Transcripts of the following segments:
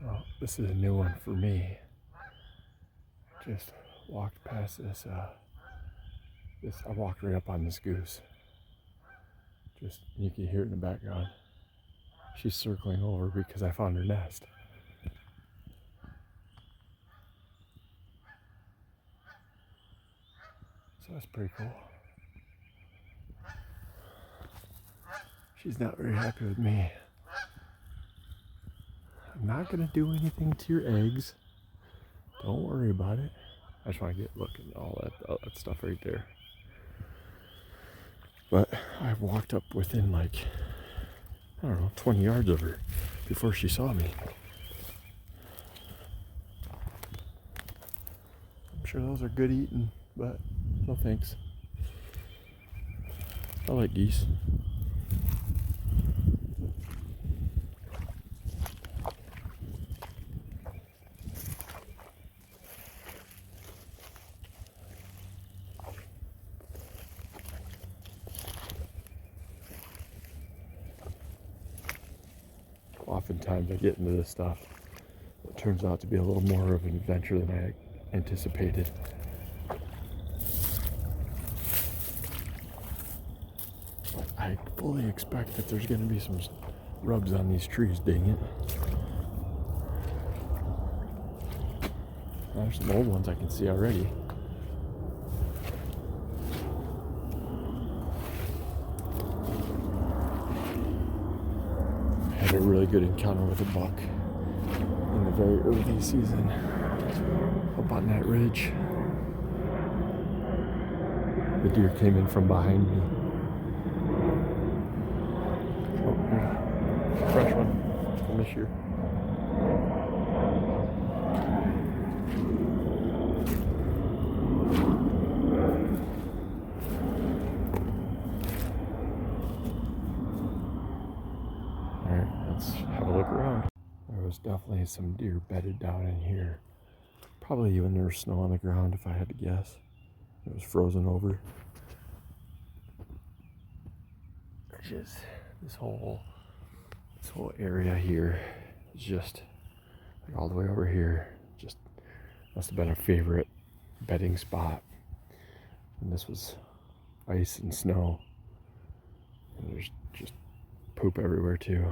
Well, this is a new one for me. Just walked past this. I walked right up on this goose. You can hear it in the background. She's circling over because I found her nest. So that's pretty cool. She's not very happy with me. I'm not gonna do anything to your eggs. Don't worry about it. I just want to get looking at all that stuff right there. But I walked up within like, I don't know, 20 yards of her before she saw me. I'm sure those are good eating, but no thanks. I like geese. Oftentimes I get into this stuff. It turns out to be a little more of an adventure than I anticipated. But I fully expect that there's going to be some rubs on these trees, dang it. There's some old ones I can see already. I had a really good encounter with a buck in the very early season up on that ridge. The deer came in from behind me. Oh, here's a fresh one from this year. Alright, let's have a look around. There was definitely some deer bedded down in here. Probably even there was snow on the ground if I had to guess. It was frozen over. Just this whole area here is just like all the way over here. Just must have been a favorite bedding spot. And this was ice and snow. And there's just poop everywhere too.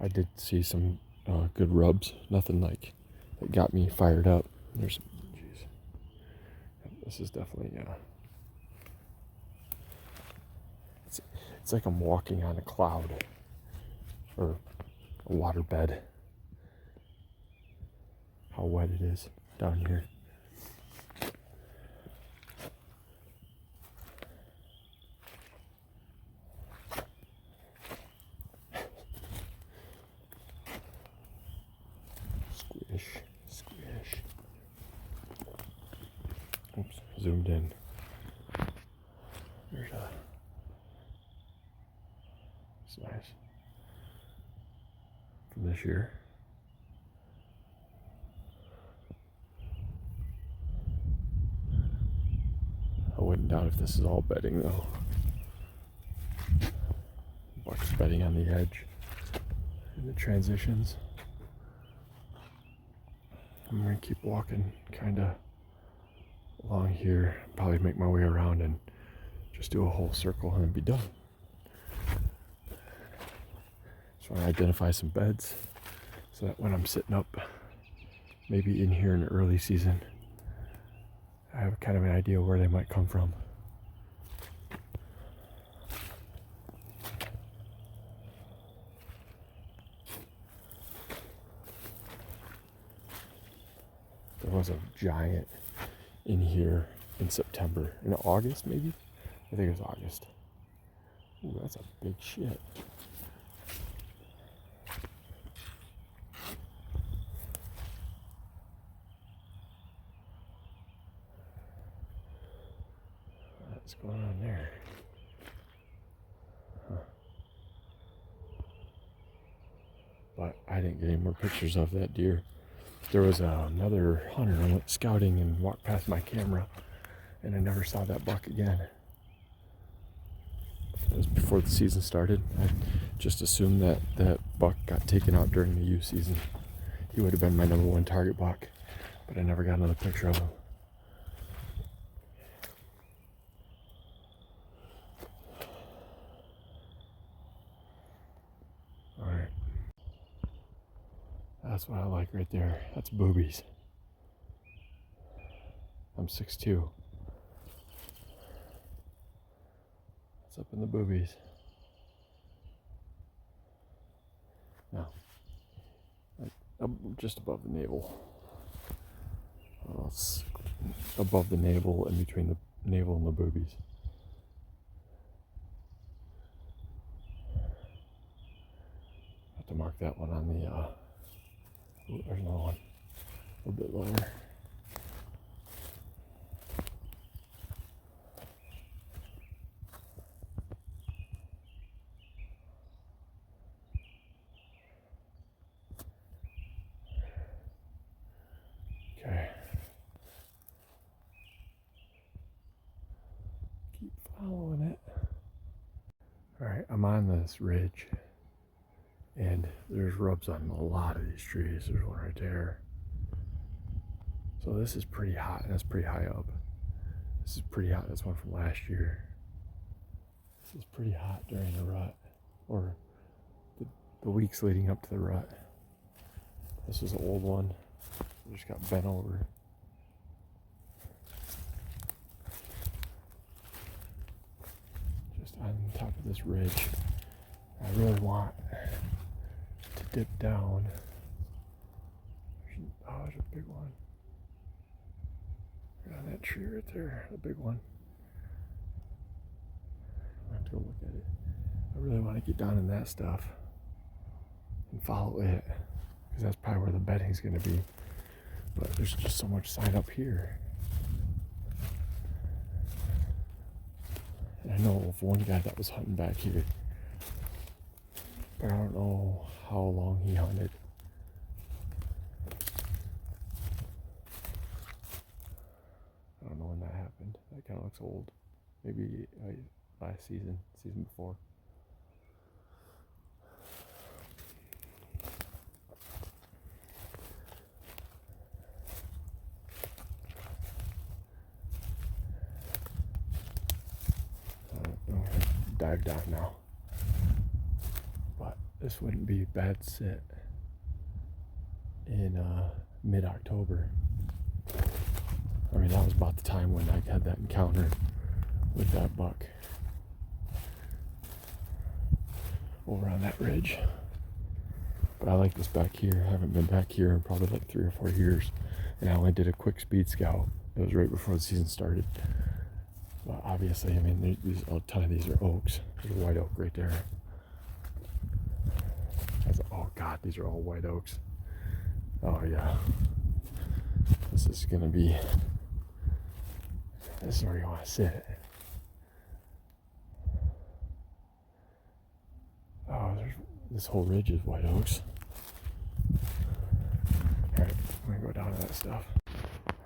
I did see some good rubs. Nothing like that got me fired up. There's, jeez, this is definitely it's like I'm walking on a cloud or a water bed. How wet it is down here. Squish. Oops, zoomed in. There's a. It's nice. From this year. I wouldn't doubt if this is all bedding though. Buck's bedding on the edge. And the transitions. I'm gonna keep walking kinda along here, probably make my way around and just do a whole circle and then be done. Just want to identify some beds so that when I'm sitting up, maybe in here in the early season, I have kind of an idea where they might come from. There was a giant in here in September, in August maybe? I think it was August. Ooh, that's a big shit. What's going on there? Huh. But I didn't get any more pictures of that deer. There was another hunter. I went scouting and walked past my camera. and I never saw that buck again. It was before the season started. I just assumed that that buck got taken out during the youth season. He would have been my number one target buck, but I never got another picture of him. Alright. That's what I like right there. That's boobies. I'm 6'2". It's up in the boobies. No. Just above the navel. Well, it's above the navel and between the navel and the boobies. I have to mark that one on the, ooh, there's another one. A little bit lower. Okay. Keep following it. Alright, I'm on this ridge. And there's rubs on a lot of these trees. There's one right there. So this is pretty hot, and that's pretty high up. This is pretty hot. That's one from last year. This is pretty hot during the rut, or the weeks leading up to the rut. This was an old one. It just got bent over. Just on top of this ridge. I really want to dip down. Oh, there's a big one. Right on that tree right there, the big one. I have to go look at it. I really want to get down in that stuff and follow it, because that's probably where the bedding's going to be. But there's just so much sign up here. And I know of one guy that was hunting back here, but I don't know how long he hunted. I don't know when that happened. That kind of looks old. Maybe last season before. I'm gonna dive down now. But this wouldn't be a bad sit in mid-October. I mean, that was about the time when I had that encounter with that buck over on that ridge. But I like this back here. I haven't been back here in probably like 3 or 4 years, and I only did a quick speed scout. It was right before the season started. But obviously, I mean, a ton of these are oaks. There's a white oak right there. Oh God, these are all white oaks. Oh yeah. This is gonna be. This is where you want to sit. Oh, this whole ridge is white oaks. Alright, I'm gonna go down to that stuff.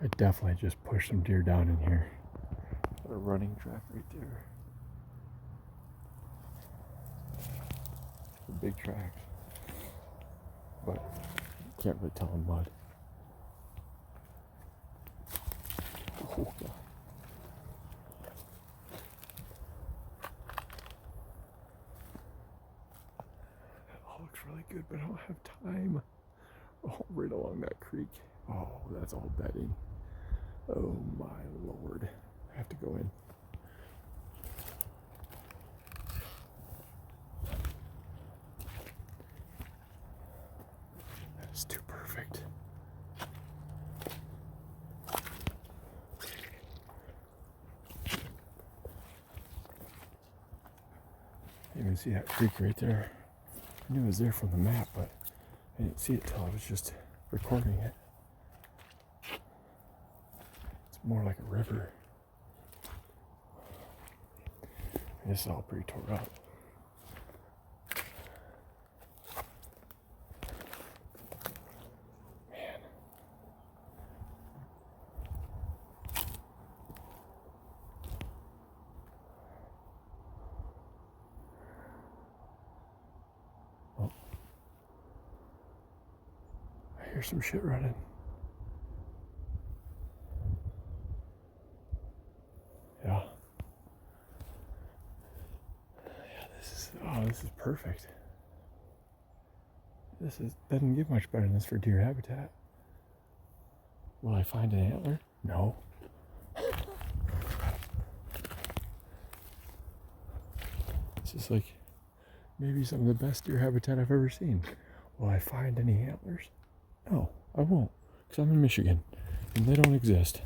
I definitely just pushed some deer down in here. Got a running track right there. A big track. But you can't really tell in mud. Oh God. Really good, but I don't have time. Oh, right along that creek. Oh, that's all bedding. Oh my Lord. I have to go in. That is too perfect. You can see that creek right there. I knew it was there from the map, but I didn't see it till I was just recording it. It's more like a river. And this is all pretty tore up. Man. Here's some shit running. Yeah. This is perfect. Doesn't get much better than this for deer habitat. Will I find an antler? No. This is like maybe some of the best deer habitat I've ever seen. Will I find any antlers? No, I won't, because I'm in Michigan and they don't exist.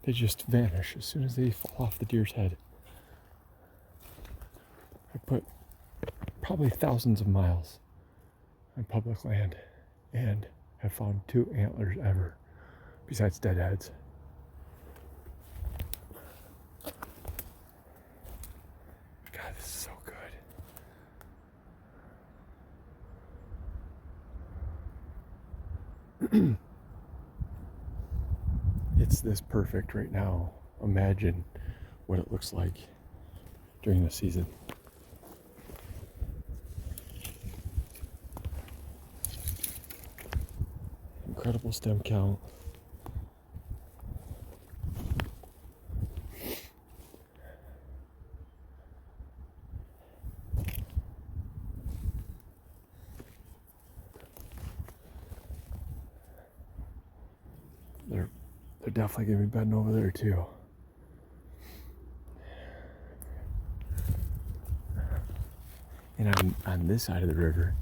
They just vanish as soon as they fall off the deer's head. I put probably thousands of miles on public land and have found 2 antlers ever, besides deadheads. God, this is so good. It's this perfect right now. Imagine what it looks like during the season. Incredible stem count. They're definitely gonna be bedding over there too. And on this side of the river,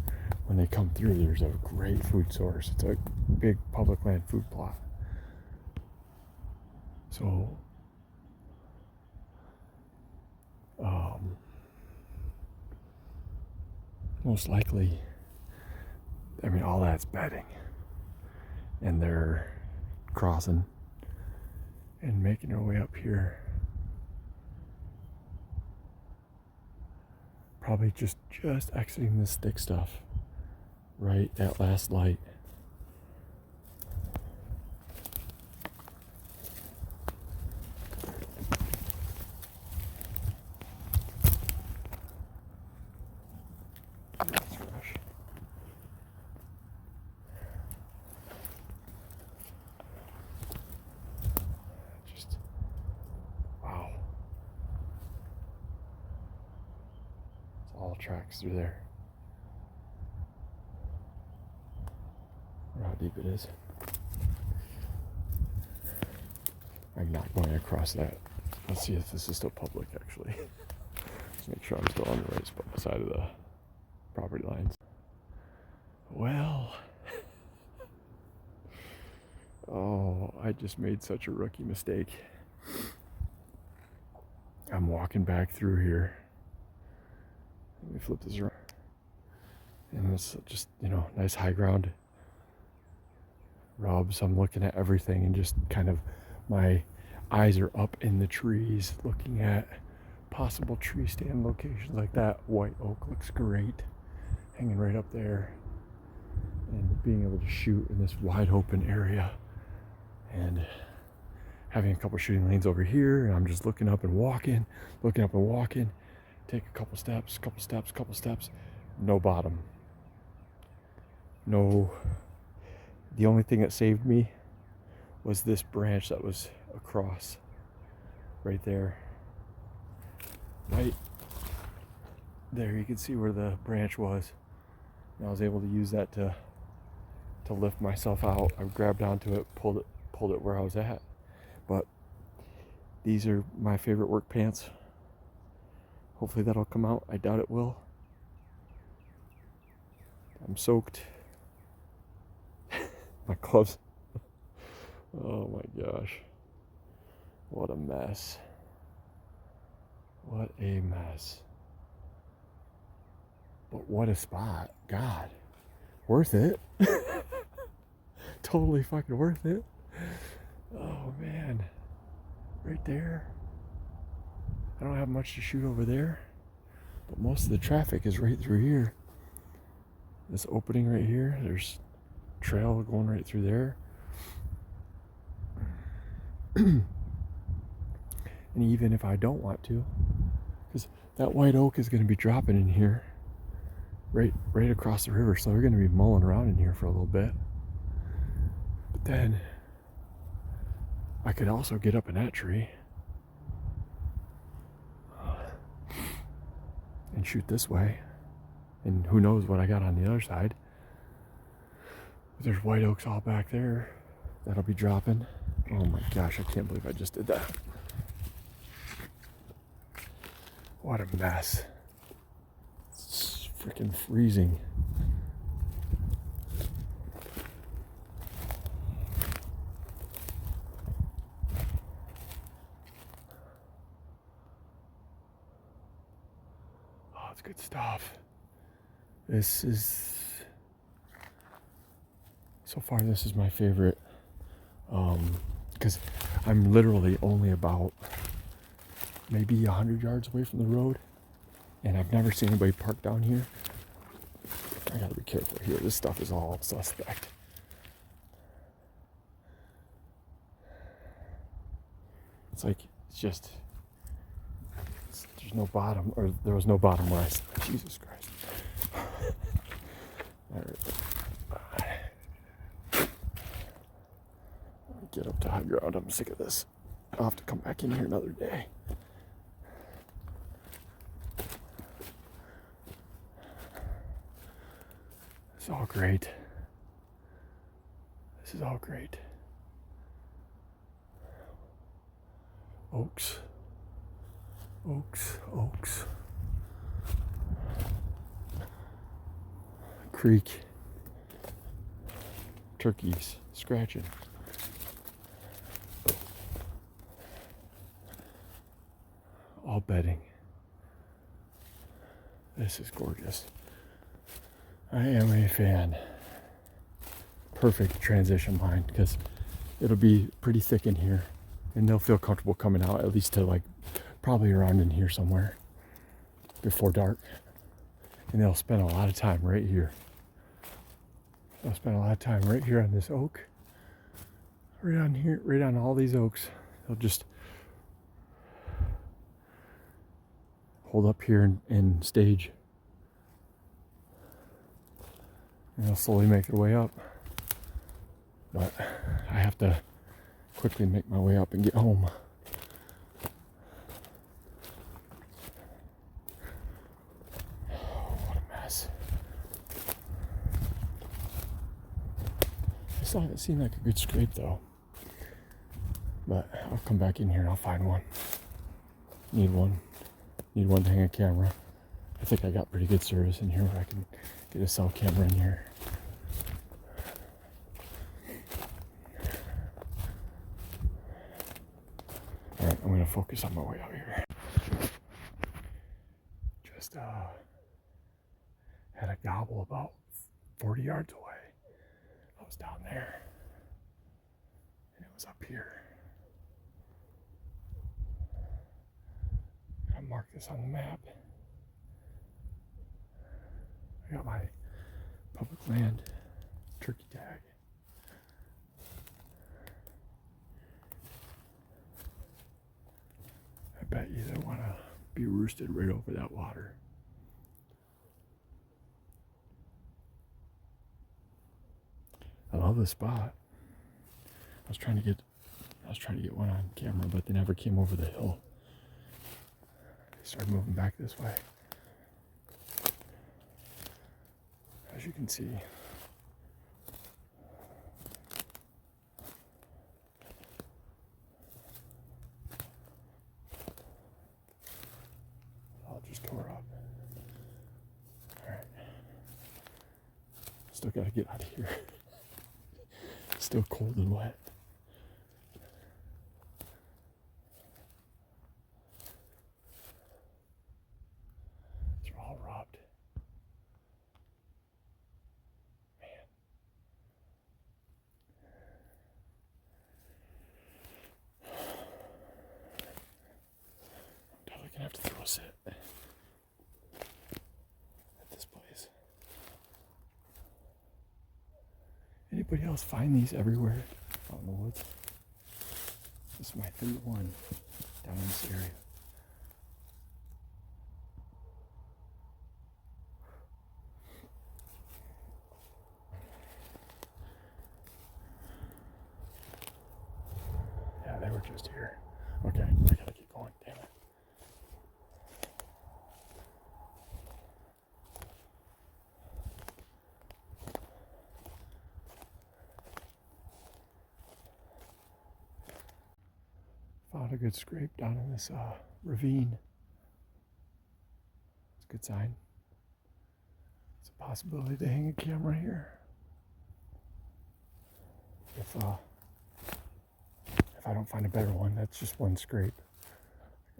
when they come through, there's a great food source. It's a big public land food plot. So, most likely, I mean, all that's bedding. And they're crossing and making their way up here. Probably just exiting this thick stuff right at last light. Just wow. It's all tracks through there. I wonder how deep it is. I'm not going across that. Let's see if this is still public actually. Let's make sure I'm still on the right side of the property lines. Well, oh, I just made such a rookie mistake. I'm walking back through here. Let me flip this around. And it's just, nice high ground rubs. I'm looking at everything and just kind of my eyes are up in the trees looking at possible tree stand locations like that. White oak looks great, hanging right up there. And being able to shoot in this wide open area and having a couple shooting lanes over here, and I'm just looking up and walking, take a couple steps, no bottom. No, the only thing that saved me was this branch that was across right there. Right there, you can see where the branch was. And I was able to use that to lift myself out. I grabbed onto it, pulled it where I was at. But these are my favorite work pants. Hopefully that'll come out. I doubt it will. I'm soaked. My gloves. Oh my gosh. What a mess. What a mess. But what a spot. God. Worth it. Totally fucking worth it. Oh man. Right there. I don't have much to shoot over there, but most of the traffic is right through here. This opening right here, there's trail going right through there. And even if I don't want to, because that white oak is going to be dropping in here right across the river, so they're going to be mulling around in here for a little bit. But then I could also get up in that tree and shoot this way. And who knows what I got on the other side. But there's white oaks all back there that'll be dropping. Oh my gosh, I can't believe I just did that. What a mess. It's freaking freezing. Oh, it's good stuff. This is, so far this is my favorite, because I'm literally only about maybe 100 yards away from the road, and I've never seen anybody park down here. I gotta be careful here. This stuff is all suspect. It's like, there's no bottom, or there was no bottom where Jesus Christ. All right. Get up to high ground. I'm sick of this. I'll have to come back in here another day. It's all great. This is all great. Oaks. Oaks. Oaks. Creek. Turkeys scratching. All bedding. This is gorgeous. I am a fan. Perfect transition line because it'll be pretty thick in here and they'll feel comfortable coming out, at least to like probably around in here somewhere before dark. And they'll spend a lot of time right here. They'll spend a lot of time right here on this oak. Right on here, right on all these oaks. They'll just hold up here and stage. And they'll slowly make their way up. But I have to quickly make my way up and get home. Oh, what a mess. It seemed like a good scrape though. But I'll come back in here and I'll find one. Need one to hang a camera. I think I got pretty good service in here where I can get a cell camera in here. Alright, I'm gonna focus on my way out here. Just had a gobble about 40 yards away. I was down there. And it was up here. I mark this on the map. I got my public land turkey tag. I bet you they want to be roosted right over that water. I love this spot. I was trying to get one on camera, but they never came over the hill. They started moving back this way. As you can see, I'll just tore up. Alright. Still gotta get out of here. Still cold and wet. They're all robbed. Gonna have to throw a sit at this place. Anybody else find these everywhere out in the woods? This is my favorite one down in this area. just here. Okay, I gotta keep going. Damn it. Found a good scrape down in this ravine. It's a good sign. It's a possibility to hang a camera here. If I don't find a better one, that's just one scrape.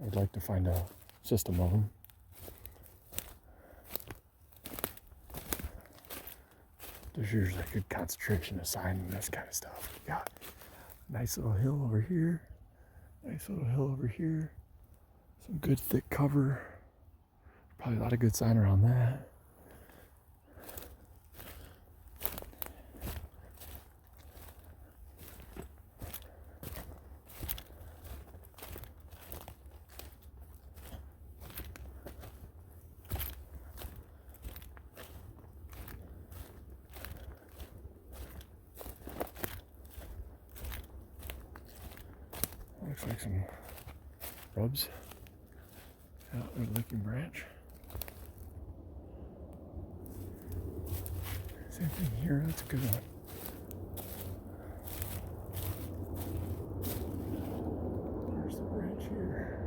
I would like to find a system of them. There's usually a good concentration of sign and this kind of stuff. We got a nice little hill over here. Nice little hill over here. Some good thick cover. Probably a lot of good sign around that. Looks like some rubs out in the Licking Branch. Same thing here, that's a good one. There's the branch here.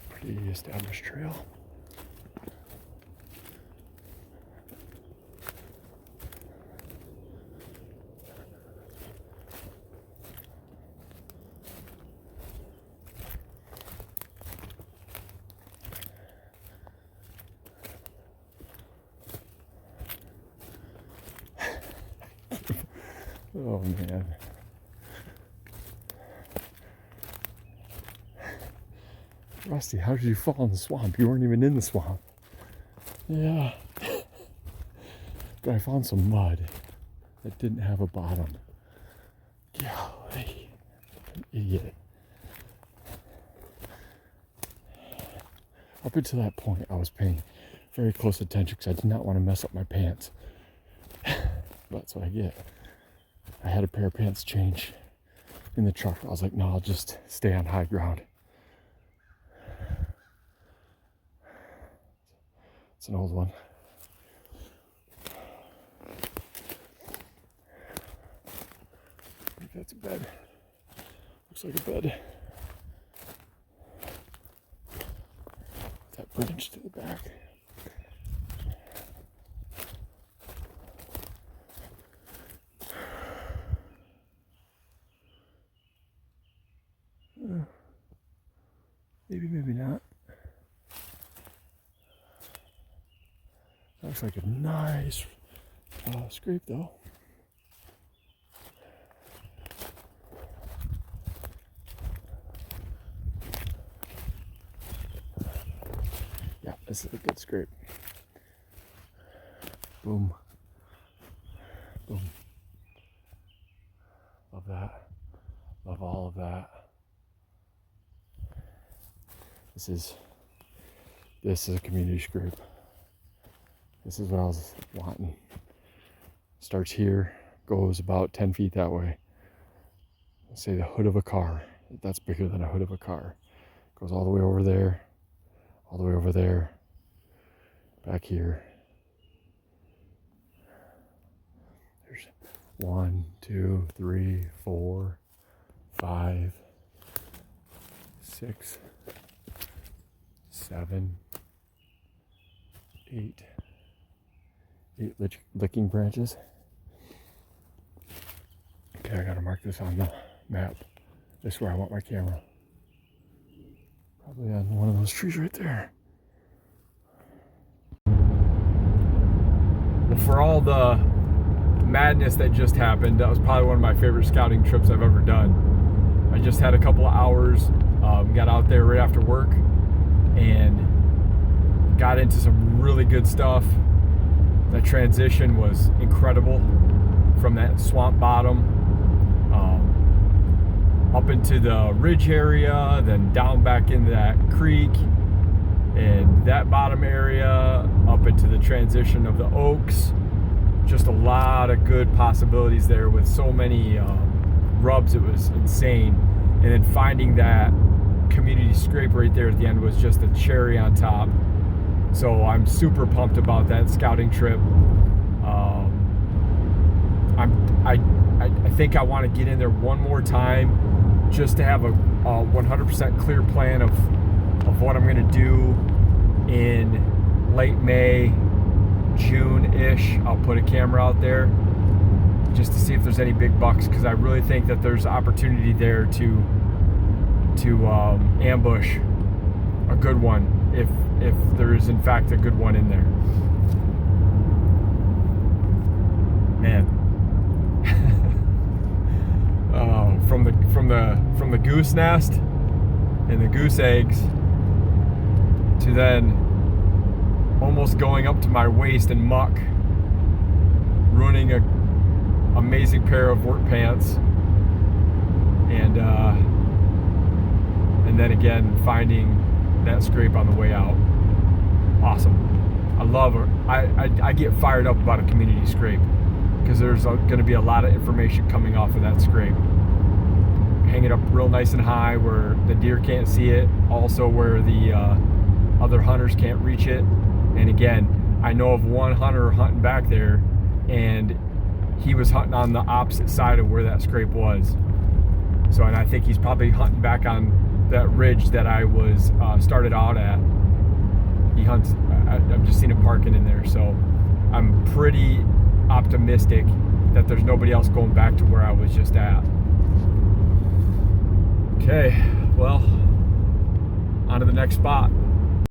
Pretty established trail. Oh man. Rusty, how did you fall in the swamp? You weren't even in the swamp. Yeah. But I found some mud that didn't have a bottom. Golly. An idiot. Up until that point, I was paying very close attention because I did not want to mess up my pants. That's what I get. I had a pair of pants change in the truck. I was like, no, I'll just stay on high ground. It's an old one. I think that's a bed. Looks like a bed. That branch to the back. Maybe, maybe not. Looks like a nice scrape though. Yeah, this is a good scrape. Boom. Boom. Love that. Love all of that. This is a community scrape. This is what I was wanting. Starts here, goes about 10 feet that way. Let's say the hood of a car. That's bigger than a hood of a car. Goes all the way over there, all the way over there, back here. There's 1, 2, 3, 4, 5, 6, 7, 8 licking branches. Okay, I gotta mark this on the map. This is where I want my camera. Probably on one of those trees right there. for all the madness that just happened, that was probably one of my favorite scouting trips I've ever done. I just had a couple of hours, got out there right after work and got into some really good stuff. The transition was incredible from that swamp bottom up into the ridge area, then down back into that creek and that bottom area, up into the transition of the oaks. Just a lot of good possibilities there with so many rubs. It was insane. And then finding that community scrape right there at the end was just a cherry on top. So I'm super pumped about that scouting trip. I think I want to get in there one more time just to have a 100% clear plan of what I'm going to do in late May, June-ish. I'll put a camera out there just to see if there's any big bucks, because I really think that there's opportunity there to ambush a good one if there is in fact a good one in there. Man. From the goose nest and the goose eggs to then almost going up to my waist in muck, ruining a amazing pair of work pants, and then again finding that scrape on the way out. Awesome. I love it. I get fired up about a community scrape because there's going to be a lot of information coming off of that scrape. Hang it up real nice and high where the deer can't see it, also where the other hunters can't reach it. And again, I know of one hunter hunting back there, and he was hunting on the opposite side of where that scrape was. So, and I think he's probably hunting back on that ridge that I was started out at. He hunts, I've just seen him parking in there. So I'm pretty optimistic that there's nobody else going back to where I was just at. Okay, well, on to the next spot.